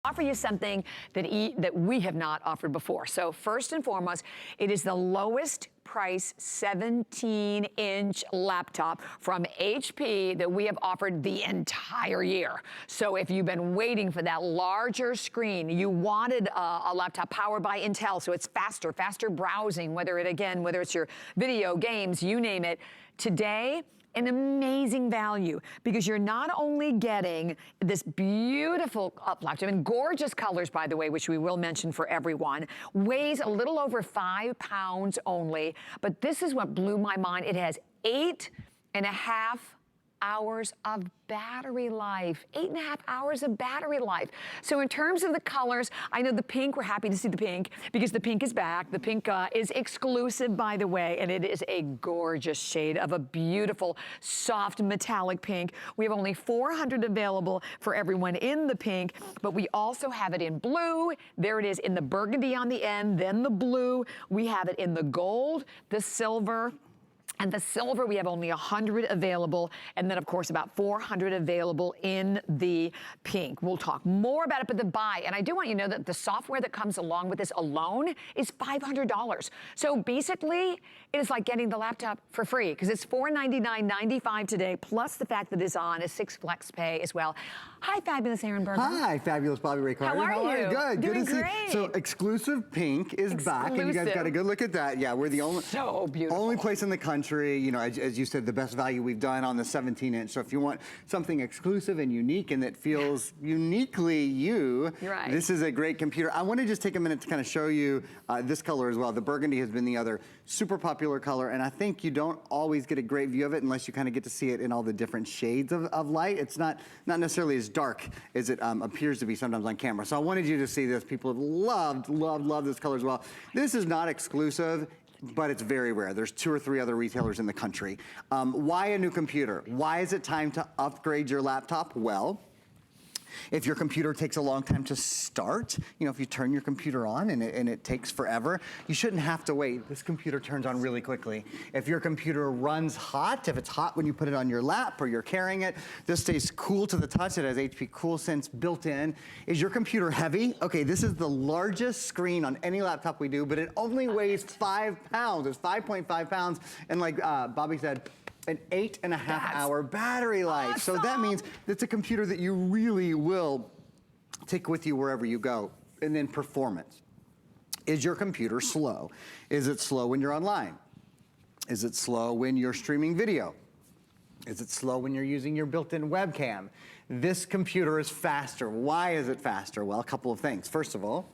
Offer you something that we have not offered before. So first and foremost, it is the lowest price 17-inch laptop from HP that we have offered the entire year. So if you've been waiting for that larger screen, you wanted a laptop powered by Intel, so it's faster browsing, whether it's your video, games, you name it. Today, an amazing value, because you're not only getting this beautiful laptop in gorgeous colors, by the way, which we will mention for everyone, weighs a little over 5 pounds only, but this is what blew my mind. It has 8.5 hours of battery life. 8.5 hours of battery life. So in terms of the colors, I know the pink, we're happy to see the pink because the pink is back. The pink is exclusive, by the way, and it is a gorgeous shade of a beautiful, soft, metallic pink. We have only 400 available for everyone in the pink, but we also have it in blue. There it is in the burgundy on the end, then the blue. We have it in the gold, the silver, and the silver, we have only 100 available, and then of course about 400 available in the pink. We'll talk more about it, but the buy, and I do want you to know that the software that comes along with this alone is $500. So basically, it is like getting the laptop for free, because it's $499.95 today, plus the fact that it's on a 6 flex pay as well. Hi, fabulous Aaron Berger. Hi, fabulous Bobby Ray Carter. How are you? Good. Doing Good to great. see. So exclusive pink is back, and you guys got a good look at that. Yeah, we're the only place in the country, you know, as you said, the best value we've done on the 17-inch. So if you want something exclusive and unique and that feels uniquely you, right, this is a great computer. I want to just take a minute to kind of show you this color as well. The burgundy has been the other super popular color, and I think you don't always get a great view of it unless you kind of get to see it in all the different shades of light. It's not necessarily as dark as it appears to be sometimes on camera. So I wanted you to see this. People have loved this color as well. This is not exclusive, but it's very rare. There's 2 or 3 other retailers in the country. Why a new computer? Why is it time to upgrade your laptop? Well, if your computer takes a long time to start, you know, if you turn your computer on and it takes forever, you shouldn't have to wait. This computer turns on really quickly. If your computer runs hot, if it's hot when you put it on your lap or you're carrying it, this stays cool to the touch. It has HP CoolSense built in. Is your computer heavy? Okay, this is the largest screen on any laptop we do, but it only weighs 5 pounds. It's 5.5 pounds. And like Bobby said, an 8.5 hour battery life. Awesome. So that means it's a computer that you really will take with you wherever you go. And then performance. Is your computer slow? Is it slow when you're online? Is it slow when you're streaming video? Is it slow when you're using your built-in webcam? This computer is faster. Why is it faster? Well, a couple of things. First of all,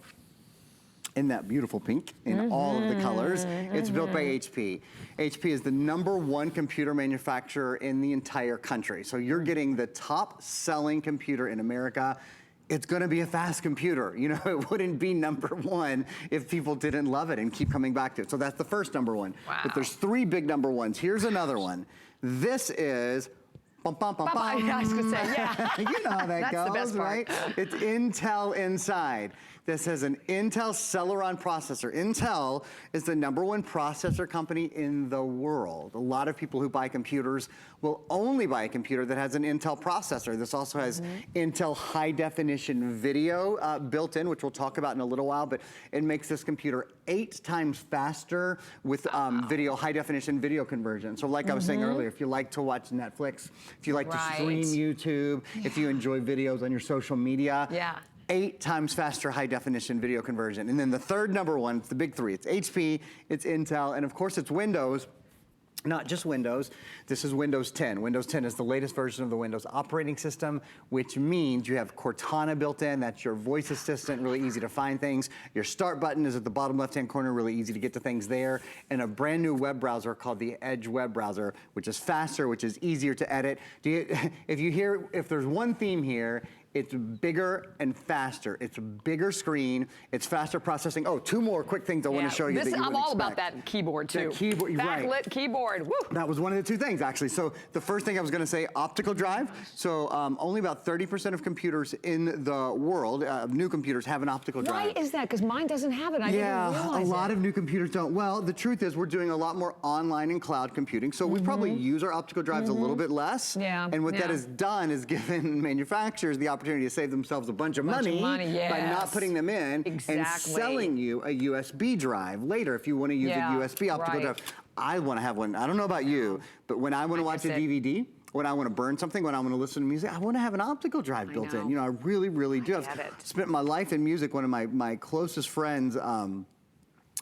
in that beautiful pink, in all of the colors. It's built by HP. HP is the #1 computer manufacturer in the entire country. So you're getting the top selling computer in America. It's gonna be a fast computer. You know, it wouldn't be #1 if people didn't love it and keep coming back to it. So that's the first #1. Wow. But there's 3 big #1s. Here's another one. This is bum, bum, bum, bum. I was gonna say, yeah. You know how that That's goes, the best part. right? It's Intel inside. This has an Intel Celeron processor. Intel is the #1 processor company in the world. A lot of people who buy computers will only buy a computer that has an Intel processor. This also has Intel high definition video built in, which we'll talk about in a little while, but it makes this computer 8 times faster with video, high definition video conversion. So like I was saying earlier, if you like to watch Netflix, if you like to stream YouTube, if you enjoy videos on your social media, 8 times faster high definition video conversion. And then the third #1, it's the big 3. It's HP, it's Intel, and of course it's Windows. Not just Windows, this is Windows 10. Windows 10 is the latest version of the Windows operating system, which means you have Cortana built in. That's your voice assistant, really easy to find things. Your start button is at the bottom left-hand corner, really easy to get to things there. And a brand new web browser called the Edge web browser, which is faster, which is easier to edit. If there's one theme here, it's bigger and faster. It's a bigger screen. It's faster processing. Oh, 2 more quick things I want to show you that you wouldn't I'm all expect. about that keyboard too. The keyboard, right. Backlit keyboard. Woo. That was one of the 2 things actually. So the first thing I was going to say, optical drive. So only about 30% of computers in the world, new computers, have an optical drive. Why is that? Because mine doesn't have it. I didn't realize a lot of new computers don't. Well, the truth is we're doing a lot more online and cloud computing. So we probably use our optical drives a little bit less. And what that has done is given manufacturers the opportunity opportunity to save themselves a bunch of money, by not putting them in and selling you a USB drive later if you want to use a USB optical drive. I want to have one. I don't know about you, but when I want to watch a DVD, when I want to burn something, when I want to listen to music, I want to have an optical drive built in. You know, I really, really do. I've spent my life in music. One of my closest friends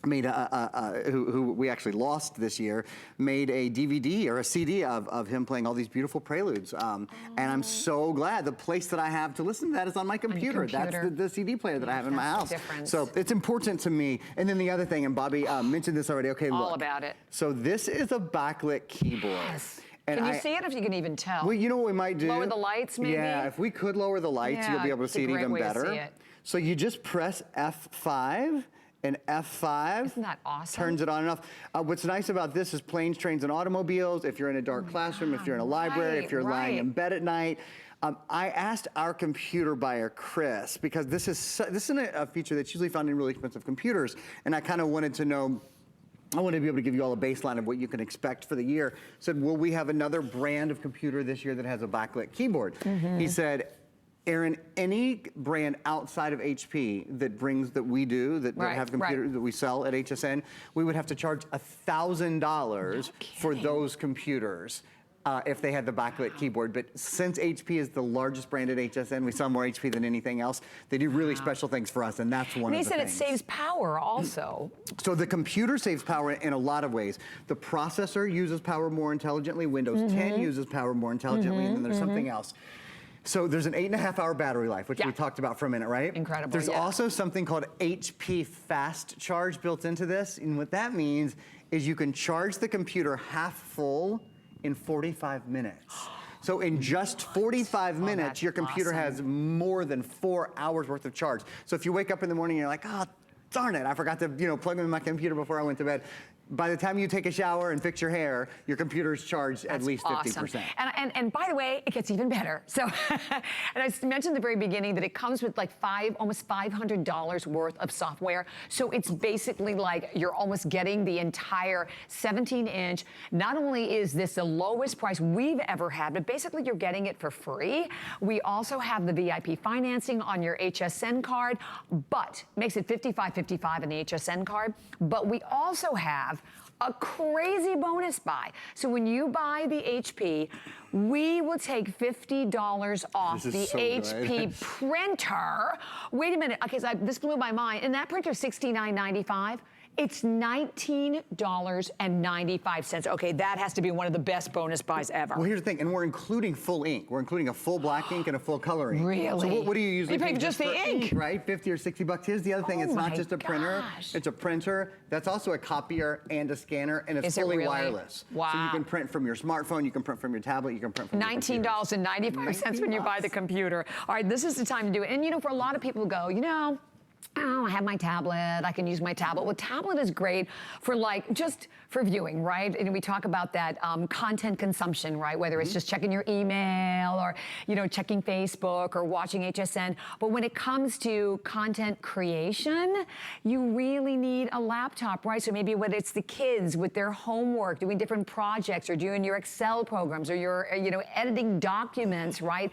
made who we actually lost this year, made a DVD or a CD of him playing all these beautiful preludes. And I'm so glad the place that I have to listen to that is on my computer. That's the CD player that I have in my house. So it's important to me. And then the other thing, and Bobby mentioned this already, okay, look. All about it. So this is a backlit keyboard. Yes. And can you see it, if you can even tell? Well, you know what we might do? Lower the lights, maybe? Yeah, if we could lower the lights, you'll be able to see it even better. So you just press F5, and F5 Isn't that awesome? Turns it on and off. What's nice about this is planes, trains, and automobiles. If you're in a dark classroom, if you're in a library, if you're lying in bed at night. I asked our computer buyer, Chris, because this isn't a feature that's usually found in really expensive computers, and I kind of wanted to know, I want to be able to give you all a baseline of what you can expect for the year. Said, will we have another brand of computer this year that has a backlit keyboard? He said, Aaron, any brand outside of HP that we do, that have computers that we sell at HSN, we would have to charge $1,000 for those computers. If they had the backlit keyboard. But since HP is the largest brand at HSN, we sell more HP than anything else, they do really special things for us, and that's one of the things. They said it saves power also. So the computer saves power in a lot of ways. The processor uses power more intelligently, Windows 10 uses power more intelligently, and then there's something else. So there's an 8.5-hour battery life, which we talked about for a minute, right? Incredible, There's also something called HP Fast Charge built into this, and what that means is you can charge the computer half full in 45 minutes. So in just 45 minutes, your computer has more than 4 hours worth of charge. So if you wake up in the morning and you're like, oh, darn it, I forgot to plug in my computer before I went to bed. By the time you take a shower and fix your hair, your computer's charged at least 50%. And by the way, it gets even better. So, and I mentioned at the very beginning that it comes with like almost $500 worth of software. So it's basically like you're almost getting the entire 17-inch. Not only is this the lowest price we've ever had, but basically you're getting it for free. We also have the VIP financing on your HSN card, but makes it $55.55 on the HSN card. But we also have a crazy bonus buy. So when you buy the HP, we will take $50 off the HP printer. Wait a minute, okay, so this blew my mind. And that printer is $69.95. It's $19.95. Okay, that has to be one of the best bonus buys ever. Well, here's the thing, and we're including full ink. We're including a full black ink and a full color ink. Really? So what do you usually pay? Just the ink, right? 50 or 60 bucks. Here's the other thing, it's not just a printer, it's a printer. That's also a copier and a scanner, and it's fully wireless. Wow. So you can print from your smartphone, you can print from your tablet, you can print from your computer. $19.95 when you buy the computer. All right, this is the time to do it. And for a lot of people go, oh, I have my tablet, I can use my tablet. Well, tablet is great for just for viewing, right? And we talk about that content consumption, right? Whether it's just checking your email or, checking Facebook or watching HSN. But when it comes to content creation, you really need a laptop, right? So maybe whether it's the kids with their homework, doing different projects or doing your Excel programs or your, editing documents, right?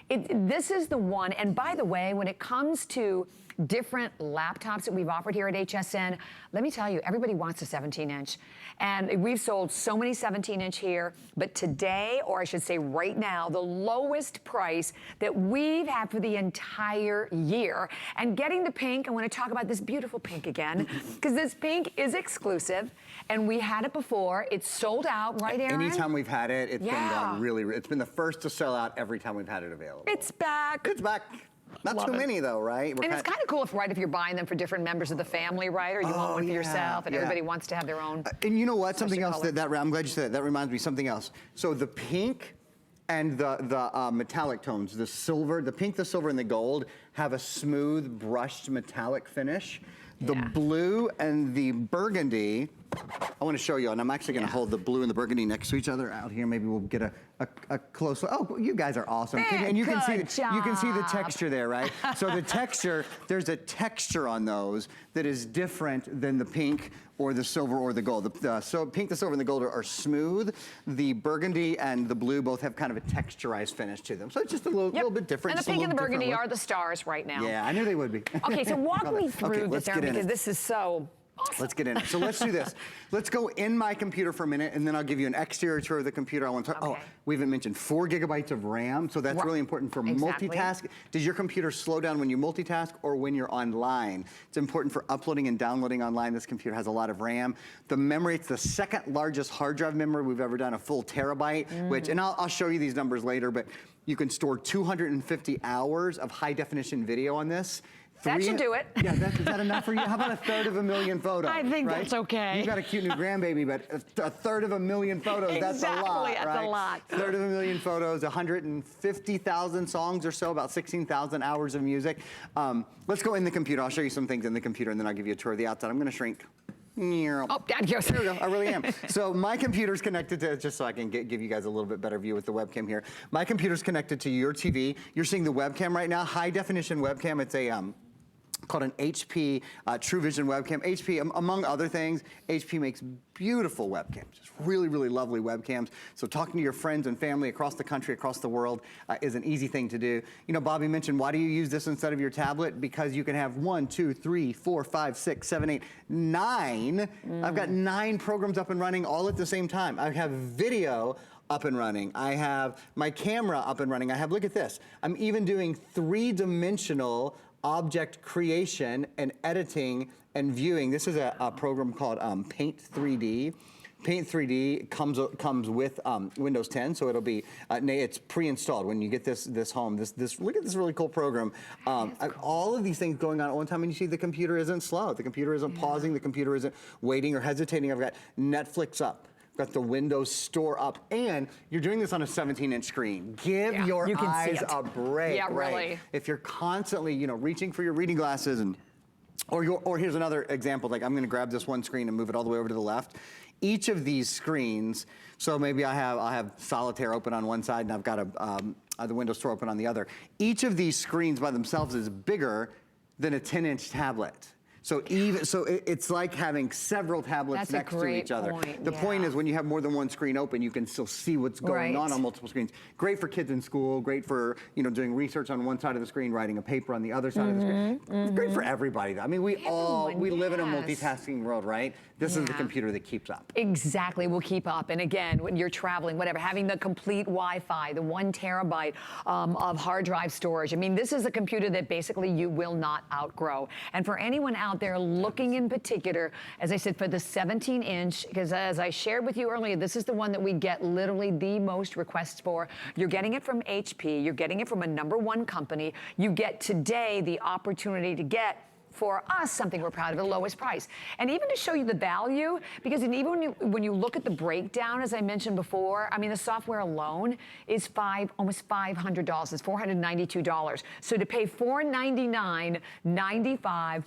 This is the one. And by the way, when it comes to different laptops that we've offered here at HSN, let me tell you, everybody wants a 17-inch. And we've sold so many 17-inch here, but today, or I should say right now, the lowest price that we've had for the entire year. And getting the pink, I want to talk about this beautiful pink again, because this pink is exclusive, and we had it before. It's sold out, right, Aaron? Anytime we've had it, it's been done really, it's been the first to sell out every time we've had it available. It's back. It's back. Not too many though, right? And it's kind of cool if you're buying them for different members of the family, right? Or you want one for yourself, and everybody wants to have their own. And you know what? Something else I'm glad you said that. That reminds me of something else. So the pink and the metallic tones, the silver, the pink, the silver, and the gold have a smooth brushed metallic finish. The blue and the burgundy, I want to show you, and I'm actually going to hold the blue and the burgundy next to each other out here. Maybe we'll get a close look. Oh, you guys are awesome. And you can see the texture there, right? So the texture, there's a texture on those that is different than the pink or the silver or the gold. So pink, the silver, and the gold are smooth. The burgundy and the blue both have kind of a texturized finish to them. So it's just a little bit different. And the pink and the burgundy are the stars right now. Yeah, I knew they would be. Okay, so walk me through this, Erin, because this is so awesome. Let's get in it. So let's do this. Let's go in my computer for a minute, and then I'll give you an exterior tour of the computer. I want to talk. Oh, we haven't mentioned 4 gigabytes of RAM, so that's really important for multitask. Does your computer slow down when you multitask or when you're online? It's important for uploading and downloading online. This computer has a lot of RAM. The memory, it's the second largest hard drive memory we've ever done, a full terabyte, which, and I'll show you these numbers later, but you can store 250 hours of high definition video on this. That should do it. Yeah, is that enough for you? How about 1/3 of a million photos? I think that's okay. You've got a cute new grandbaby, but 1/3 of a million photos, that's a lot, right? That's a lot. 1/3 of a million photos, 150,000 songs or so, about 16,000 hours of music. Let's go in the computer. I'll show you some things in the computer, and then I'll give you a tour of the outside. I'm going to shrink. Oh, Dad goes. There we go, I really am. So my computer's connected to, just so I can give you guys a little bit better view with the webcam here. My computer's connected to your TV. You're seeing the webcam right now, high definition webcam. It's a, called an HP True Vision webcam. HP, among other things, HP makes beautiful webcams, just really, really lovely webcams. So talking to your friends and family across the country, across the world is an easy thing to do. You know, Bobby mentioned, why do you use this instead of your tablet? Because you can have 1, 2, 3, 4, 5, 6, 7, 8, 9. I've got 9 programs up and running all at the same time. I have video up and running. I have my camera up and running. I have, look at this. I'm even doing 3-dimensional object creation and editing and viewing. This is a program called Paint 3D. Paint 3D comes with Windows 10, so it'll be it's pre-installed when you get this home. Look at this really cool program. All of these things going on at one time, and you see the computer isn't slow. The computer isn't pausing. The computer isn't waiting or hesitating. I've got Netflix up. Got the Windows Store up, and you're doing this on a 17-inch screen. Give your eyes a break. Yeah, really. If you're constantly, reaching for your reading glasses, or here's another example. Like, I'm going to grab this one screen and move it all the way over to the left. Each of these screens, so maybe I'll have Solitaire open on one side, and I've got the Windows Store open on the other. Each of these screens by themselves is bigger than a 10-inch tablet. So it's like having several tablets next to each other. The point is, when you have more than one screen open, you can still see what's going on multiple screens. Great for kids in school, great for doing research on one side of the screen, writing a paper on the other side of the screen. It's great for everybody, though. I mean, we live in a multitasking world, right? This is the computer that keeps up. Exactly, will keep up. And again, when you're traveling, whatever, having the complete Wi-Fi, the 1 terabyte of hard drive storage. I mean, this is a computer that basically you will not outgrow. And for anyone out there looking in particular, as I said, for the 17-inch, because as I shared with you earlier, this is the one that we get literally the most requests for. You're getting it from HP. You're getting it from a #1 company. You get today the opportunity to get, for us, something we're proud of, the lowest price. And even to show you the value, because even when you look at the breakdown, as I mentioned before, I mean, the software alone is almost $500. It's $492. So to pay $499.95,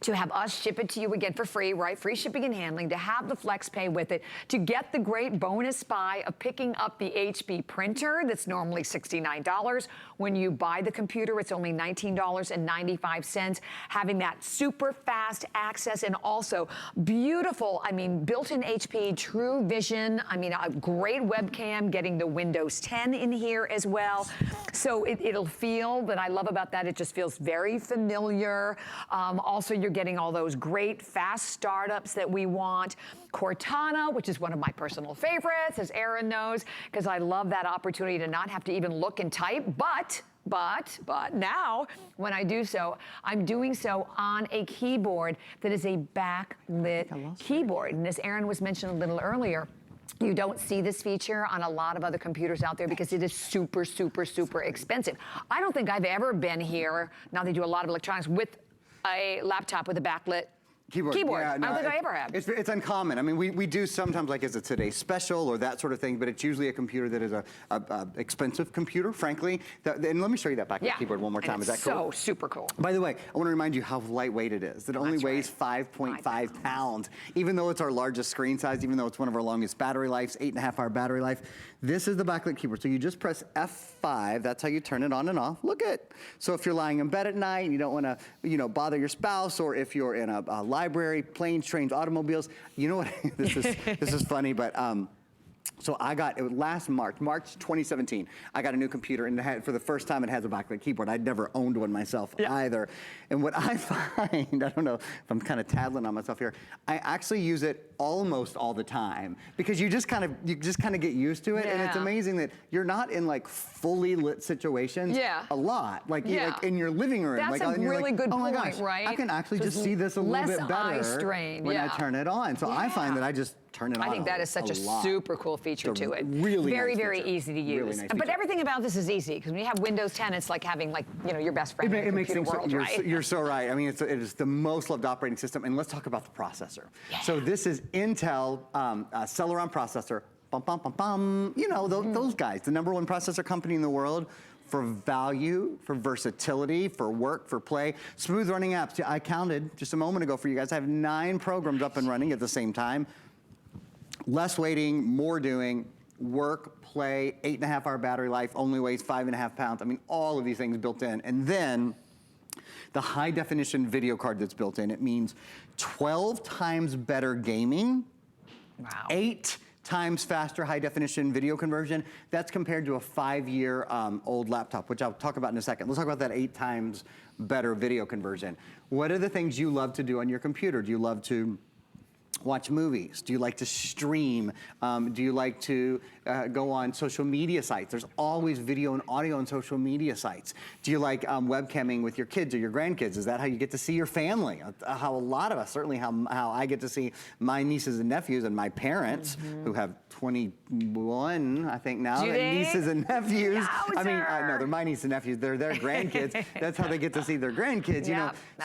to have us ship it to you again for free, right? Free shipping and handling, to have the flex pay with it, to get the great bonus buy of picking up the HP printer that's normally $69. When you buy the computer, it's only $19.95. Having that super fast access, and also beautiful, I mean, built-in HP True Vision. I mean, a great webcam, getting the Windows 10 in here as well. So it'll feel, that I love about that, it just feels very familiar. Also, you're getting all those great fast startups that we want. Cortana, which is one of my personal favorites, as Erin knows, because I love that opportunity to not have to even look and type, but now, when I do so, I'm doing so on a keyboard that is a backlit keyboard. And as Erin was mentioning a little earlier, you don't see this feature on a lot of other computers out there because it is super, super, super expensive. I don't think I've ever been here, now they do a lot of electronics, with a laptop with a backlit Keyboard. Yeah, I don't think I ever have. It's uncommon. I mean, we do sometimes like as a today's special or that sort of thing, but it's usually a computer that is a expensive computer, frankly. And let me show you that backlit keyboard one more time. Is that cool? So super cool. By the way, I want to remind you how lightweight it is. It only weighs 5.5 pounds. Even though it's our largest screen size, even though it's one of our longest battery lives, 8.5-hour battery life, this is the backlit keyboard. So you just press F5. That's how you turn it on and off. Look at. So if you're lying in bed at night and you don't want to, bother your spouse, or if you're in a library, planes, trains, automobiles. You know what? This is funny, but so I got, it was last March 2017, I got a new computer, and for the first time it has a backlit keyboard. I'd never owned one myself either. And what I find, I don't know if I'm kind of tattling on myself here, I actually use it almost all the time, because you just kind of get used to it. And it's amazing that you're not in like fully lit situations a lot, like in your living room. That's a really good point, my gosh, right? I can actually just see this a little bit better when I turn it on. So I find that I just turn it on. I think that is such a super cool feature to it. Really very, nice very feature. easy to use. Really nice but feature. everything about this is easy, because when you have Windows 10, it's like having your best friend in the computer world, right? You're so right. I mean, it is the most loved operating system. And let's talk about the processor. So this is Intel Celeron processor. Bum, bum, bum, bum. Those guys, the #1 processor company in the world. For value, for versatility, for work, for play. Smooth running apps. I counted just a moment ago for you guys. I have 9 programs up and running at the same time. Less waiting, more doing, work, play, 8.5-hour battery life, only weighs 5.5 pounds. I mean, all of these things built in. And then the high definition video card that's built in, it means 12 times better gaming. Wow. 8 times faster high definition video conversion. That's compared to a 5-year old laptop, which I'll talk about in a second. Let's talk about that 8 times better video conversion. What are the things you love to do on your computer? Do you love to watch movies? Do you like to stream? Do you like to go on social media sites? There's always video and audio on social media sites. Do you like webcamming with your kids or your grandkids? Is that how you get to see your family? How a lot of us, certainly how I get to see my nieces and nephews and my parents, who have 21, I think now, nieces and nephews. Yowzer. I mean, no, they're my nieces and nephews. They're their grandkids. That's how they get to see their grandkids.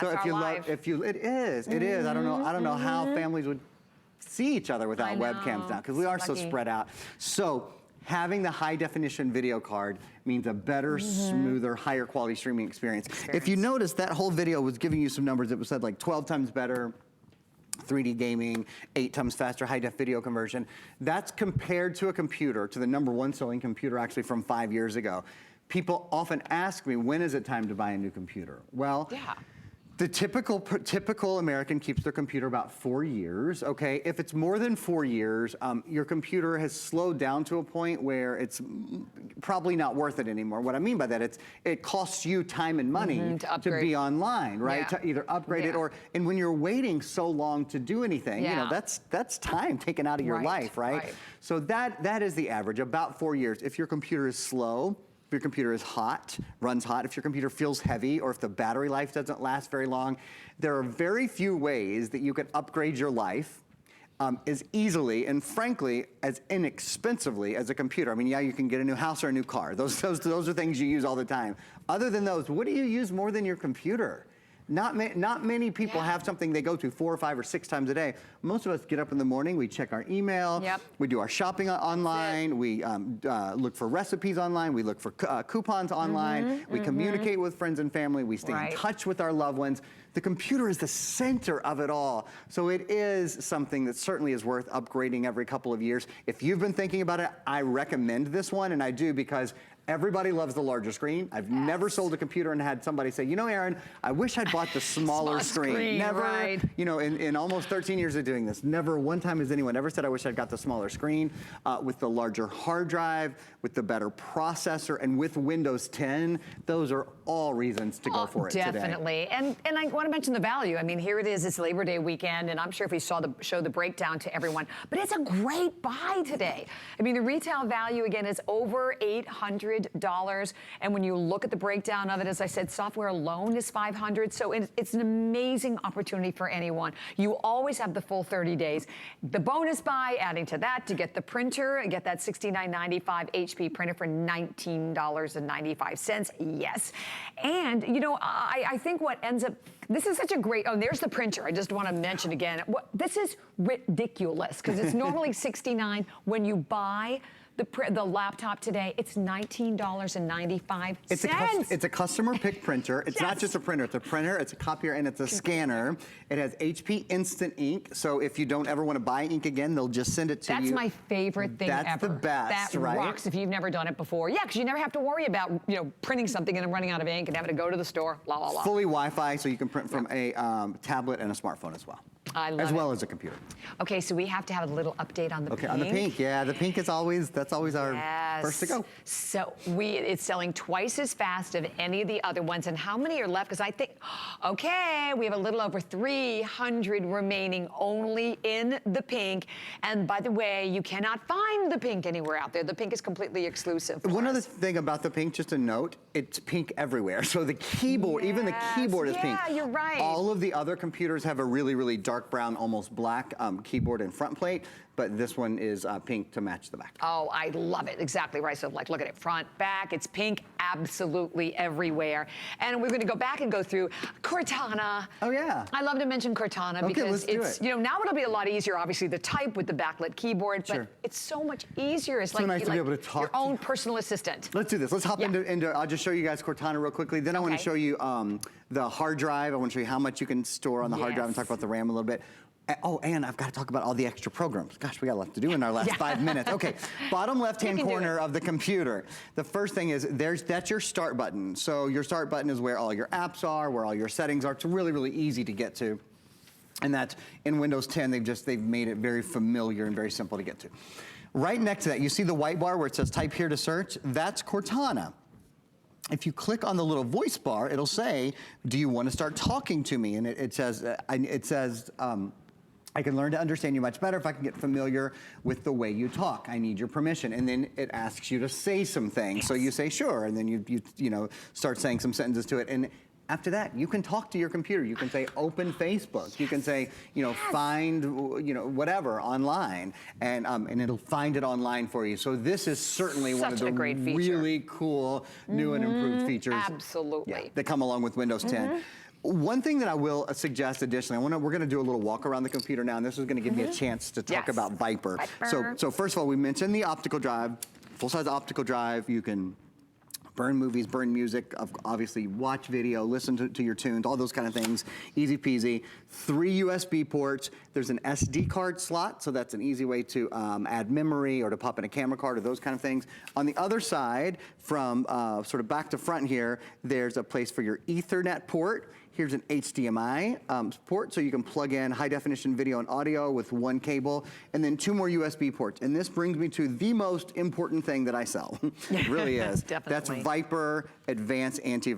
So if you love, it is. I don't know how families would see each other without webcams now, because we are so spread out. So having the high definition video card means a better, smoother, higher quality streaming experience. If you notice, that whole video was giving you some numbers. It was said like 12 times better 3D gaming, 8 times faster high def video conversion. That's compared to a computer, to the #1 selling computer actually from 5 years ago. People often ask me, when is it time to buy a new computer? Well, the typical American keeps their computer about 4 years, okay? If it's more than 4 years, your computer has slowed down to a point where it's probably not worth it anymore. What I mean by that, it costs you time and money to be online, right? To either upgrade it and when you're waiting so long to do anything, that's time taken out of your life, right? So that is the average, about 4 years. If your computer is slow, if your computer is hot, runs hot, if your computer feels heavy, or if the battery life doesn't last very long, there are very few ways that you can upgrade your life as easily and frankly as inexpensively as a computer. I mean, you can get a new house or a new car. Those are things you use all the time. Other than those, what do you use more than your computer? Not many people have something they go to 4 or 5 or 6 times a day. Most of us get up in the morning, we check our email, we do our shopping online, we look for recipes online, we look for coupons online, we communicate with friends and family, we stay in touch with our loved ones. The computer is the center of it all. So it is something that certainly is worth upgrading every couple of years. If you've been thinking about it, I recommend this one, and I do because everybody loves the larger screen. I've never sold a computer and had somebody say, Aaron, I wish I'd bought the smaller screen. Never, in almost 13 years of doing this, never one time has anyone ever said, I wish I'd got the smaller screen. With the larger hard drive, with the better processor, and with Windows 10, those are all reasons to go for it today. Definitely. And I want to mention the value. I mean, here it is, it's Labor Day weekend, and I'm sure if we show the breakdown to everyone, but it's a great buy today. I mean, the retail value, again, is over $800. $500. And when you look at the breakdown of it, as I said, software alone is $500. So it's an amazing opportunity for anyone. You always have the full 30 days. The bonus buy, adding to that to get the printer, get that $69.95 HP printer for $19.95. Yes. And, you know, I think what ends up, this is such a great, oh, there's the printer. I just want to mention again, this is ridiculous because it's normally $69. When you buy the laptop today, it's $19.95. It's a customer pick printer. It's not just a printer. It's a printer, it's a copier, and it's a scanner. It has HP Instant Ink, so if you don't ever want to buy ink again, they'll just send it to you. That's my favorite thing ever. That's the best, that right? That rocks if you've never done it before. Yeah, because you never have to worry about, you know, printing something and then running out of ink and having to go to the store, la, la, la. Fully Wi-Fi, so you can print from a tablet and a smartphone as well. I love it. As well as a computer. Okay, so we have to have a little update on the pink. Okay, on the pink, yeah, the pink is always, that's always our first to go. So it's selling twice as fast as any of the other ones. And how many are left? Because I think, okay, we have a little over 300 remaining only in the pink. And by the way, you cannot find the pink anywhere out there. The pink is completely exclusive. One other thing about the pink, just a note, it's pink everywhere. So the keyboard, even the keyboard is pink. Yeah, you're right. All of the other computers have a really, really dark brown, almost black keyboard and front plate, but this one is pink to match the back. Oh, I love it. Exactly right. So like, look at it, front, back, it's pink absolutely everywhere. And we're going to go back and go through Cortana. Oh, yeah. I love to mention Cortana because it's, you know, now it'll be a lot easier, obviously, to type with the backlit keyboard, but it's so much easier. It's so nice to be able to talk your own personal assistant. Let's do this. Let's hop into, I'll just show you guys Cortana real quickly. Then I want to show you the hard drive. I want to show you how much you can store on the hard drive and talk about the RAM a little bit. Oh, and I've got to talk about all the extra programs. Gosh, we got a lot to do in our last 5 minutes. Okay, bottom left-hand corner of the computer. The first thing is, that's your start button. So your start button is where all your apps are, where all your settings are. It's really, really easy to get to. And that's in Windows 10, they've made it very familiar and very simple to get to. Right next to that, you see the white bar where it says type here to search? That's Cortana. If you click on the little voice bar, it'll say, do you want to start talking to me? And it says, I can learn to understand you much better if I can get familiar with the way you talk. I need your permission. And then it asks you to say some things. So you say sure, and then you know, start saying some sentences to it. And after that, you can talk to your computer. You can say open Facebook. You can say, you know, find, you know, whatever online, and it'll find it online for you. So this is certainly one of the really cool new and improved features. Absolutely. That come along with Windows 10. One thing that I will suggest additionally, we're going to do a little walk around the computer now, and this is going to give me a chance to talk about Viper. So first of all, we mentioned the optical drive, full-size optical drive. You can burn movies, burn music, obviously watch video, listen to your tunes, all those kind of things, easy peasy. 3 USB ports. There's an SD card slot, so that's an easy way to add memory or to pop in a camera card or those kind of things. On the other side, from sort of back to front here, there's a place for your Ethernet port. Here's an HDMI port, so you can plug in high definition video and audio with one cable, and then 2 more USB ports. And this brings me to the most important thing that I sell. It really is. Definitely. That's Viper Advanced Antivirus.